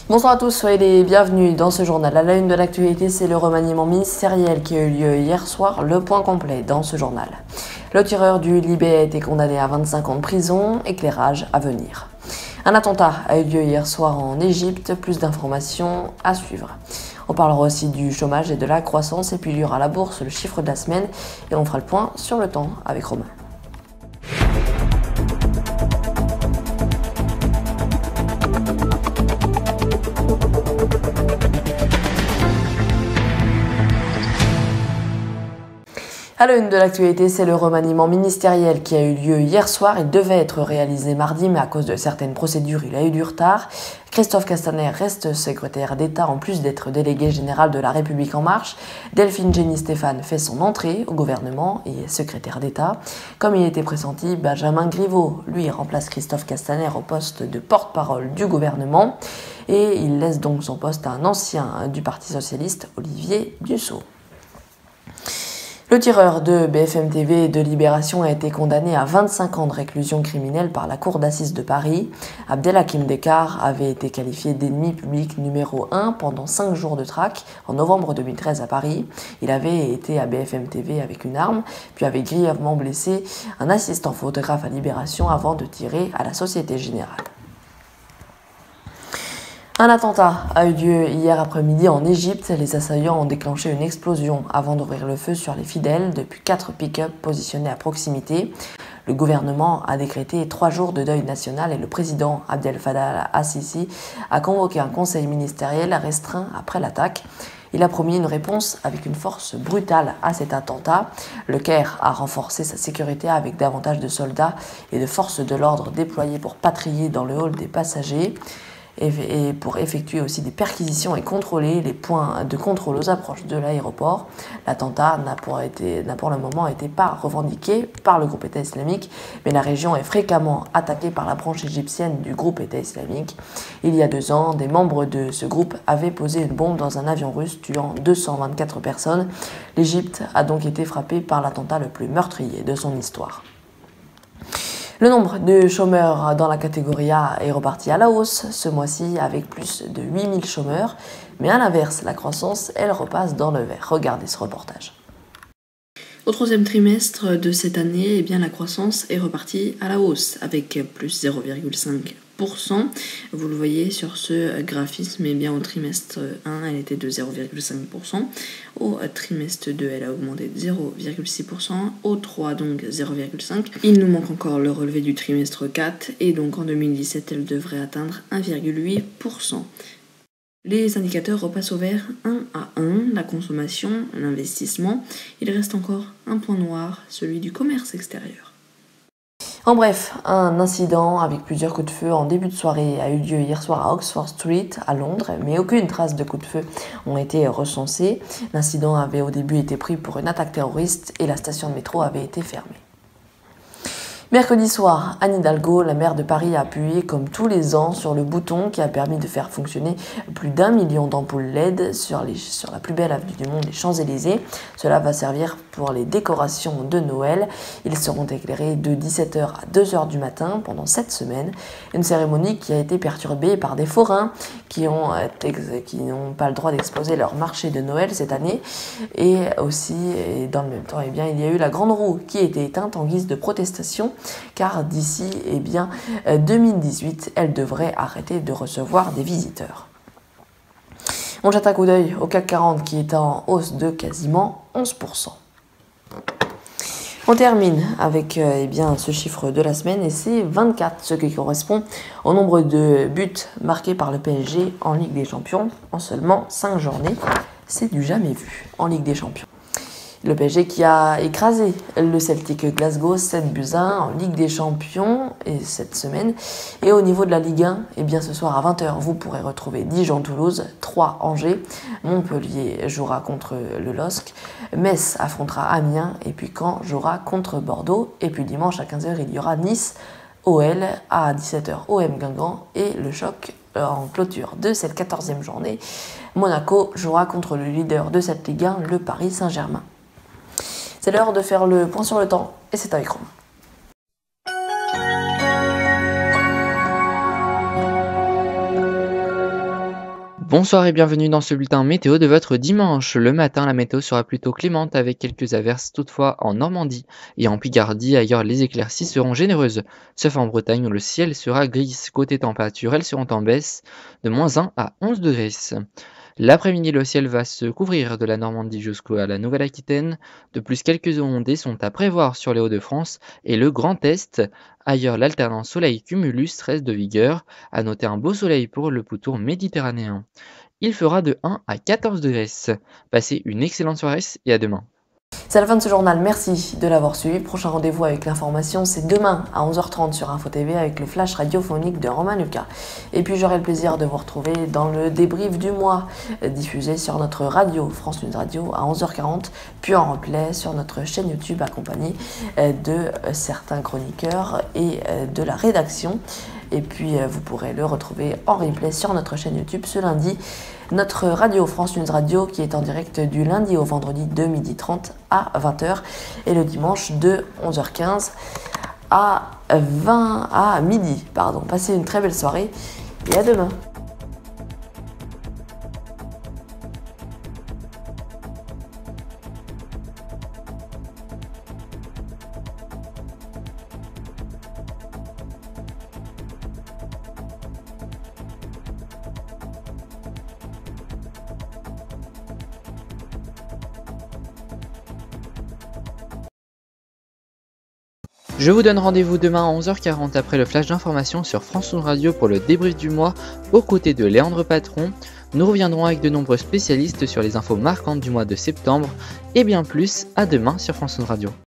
Bonsoir à tous, soyez les bienvenus dans ce journal. À la une de l'actualité, c'est le remaniement ministériel qui a eu lieu hier soir. Le point complet dans ce journal. Le tireur du Libé a été condamné à 25 ans de prison, éclairage à venir. Un attentat a eu lieu hier soir en Égypte, plus d'informations à suivre. On parlera aussi du chômage et de la croissance, et puis il y aura la bourse, le chiffre de la semaine, et on fera le point sur le temps avec Romain. À la une de l'actualité, c'est le remaniement ministériel qui a eu lieu hier soir. Il devait être réalisé mardi, mais à cause de certaines procédures, il a eu du retard. Christophe Castaner reste secrétaire d'État en plus d'être délégué général de La République En Marche. Delphine Gény-Stéphane fait son entrée au gouvernement et est secrétaire d'État. Comme il était pressenti, Benjamin Griveaux, lui, remplace Christophe Castaner au poste de porte-parole du gouvernement. Et il laisse donc son poste à un ancien du Parti Socialiste, Olivier Dussopt. Le tireur de BFM TV et de Libération a été condamné à 25 ans de réclusion criminelle par la Cour d'assises de Paris. Abdelhakim Dekar avait été qualifié d'ennemi public numéro 1 pendant 5 jours de traque en novembre 2013 à Paris. Il avait été à BFM TV avec une arme, puis avait grièvement blessé un assistant photographe à Libération avant de tirer à la Société Générale. Un attentat a eu lieu hier après-midi en Égypte. Les assaillants ont déclenché une explosion avant d'ouvrir le feu sur les fidèles depuis 4 pick-up positionnés à proximité. Le gouvernement a décrété 3 jours de deuil national et le président Abdel Fattah al-Sisi a convoqué un conseil ministériel restreint après l'attaque. Il a promis une réponse avec une force brutale à cet attentat. Le Caire a renforcé sa sécurité avec davantage de soldats et de forces de l'ordre déployés pour patrouiller dans le hall des passagers et pour effectuer aussi des perquisitions et contrôler les points de contrôle aux approches de l'aéroport. L'attentat n'a pour le moment été pas revendiqué par le groupe État islamique, mais la région est fréquemment attaquée par la branche égyptienne du groupe État islamique. Il y a 2 ans, des membres de ce groupe avaient posé une bombe dans un avion russe, tuant 224 personnes. L'Égypte a donc été frappée par l'attentat le plus meurtrier de son histoire. Le nombre de chômeurs dans la catégorie A est reparti à la hausse ce mois-ci avec plus de 8000 chômeurs. Mais à l'inverse, la croissance, elle repasse dans le vert. Regardez ce reportage. Au 3e trimestre de cette année, la croissance est repartie à la hausse avec plus 0,5%. Vous le voyez sur ce graphisme, au trimestre 1, elle était de 0,5%. Au trimestre 2, elle a augmenté de 0,6%. Au 3, donc 0,5%. Il nous manque encore le relevé du trimestre 4 et donc en 2017, elle devrait atteindre 1,8%. Les indicateurs repassent au vert 1 à 1, la consommation, l'investissement. Il reste encore un point noir, celui du commerce extérieur. En bref, un incident avec plusieurs coups de feu en début de soirée a eu lieu hier soir à Oxford Street, à Londres, mais aucune trace de coups de feu ont été recensés. L'incident avait au début été pris pour une attaque terroriste et la station de métro avait été fermée. Mercredi soir, Anne Hidalgo, la maire de Paris, a appuyé comme tous les ans sur le bouton qui a permis de faire fonctionner plus d'1 million d'ampoules LED sur la plus belle avenue du monde, les Champs-Élysées. Cela va servir pour les décorations de Noël. Ils seront éclairés de 17h à 2h du matin pendant 7 semaines. Une cérémonie qui a été perturbée par des forains qui n'ont pas le droit d'exposer leur marché de Noël cette année. Et aussi, dans le même temps, il y a eu la grande roue qui a été éteinte en guise de protestation, car d'ici 2018, elle devrait arrêter de recevoir des visiteurs. On jette un coup d'œil au CAC 40 qui est en hausse de quasiment 11%. On termine avec ce chiffre de la semaine et c'est 24, ce qui correspond au nombre de buts marqués par le PSG en Ligue des Champions en seulement 5 journées. C'est du jamais vu en Ligue des Champions. Le PSG qui a écrasé le Celtic Glasgow 7-1 en Ligue des Champions cette semaine. Et au niveau de la Ligue 1, ce soir à 20h, vous pourrez retrouver Dijon-Toulouse, 3 Angers, Montpellier jouera contre le LOSC, Metz affrontera Amiens et puis Caen jouera contre Bordeaux. Et puis dimanche à 15h, il y aura Nice, OL, à 17h, OM Guingamp et le choc en clôture de cette 14e journée. Monaco jouera contre le leader de cette Ligue 1, le Paris Saint-Germain. C'est l'heure de faire le point sur le temps et c'est avec Romain. Bonsoir et bienvenue dans ce bulletin météo de votre dimanche. Le matin, la météo sera plutôt clémente avec quelques averses toutefois en Normandie et en Picardie. Ailleurs, les éclaircies seront généreuses, sauf en Bretagne où le ciel sera gris. Côté température, elles seront en baisse de -1 à 11 degrés. L'après-midi, le ciel va se couvrir de la Normandie jusqu'à la Nouvelle-Aquitaine. De plus, quelques ondées sont à prévoir sur les Hauts-de-France et le Grand Est. Ailleurs, l'alternance soleil-cumulus reste de vigueur. À noter un beau soleil pour le pourtour méditerranéen. Il fera de 1 à 14 degrés. Passez une excellente soirée et à demain. C'est la fin de ce journal, merci de l'avoir suivi. Prochain rendez-vous avec l'information, c'est demain à 11h30 sur Info TV avec le flash radiophonique de Romain Lucas. Et puis j'aurai le plaisir de vous retrouver dans le débrief du mois diffusé sur notre radio, France News Radio, à 11h40, puis en replay sur notre chaîne YouTube accompagné de certains chroniqueurs et de la rédaction. Et puis vous pourrez le retrouver en replay sur notre chaîne YouTube ce lundi. Notre radio France News Radio qui est en direct du lundi au vendredi de 12h30 à 20h et le dimanche de 11h15 à midi. Passez une très belle soirée et à demain. Je vous donne rendez-vous demain à 11h40 après le flash d'information sur France News Radio pour le débrief du mois aux côtés de Léandre Patron. Nous reviendrons avec de nombreux spécialistes sur les infos marquantes du mois de septembre et bien plus. À demain sur France News Radio.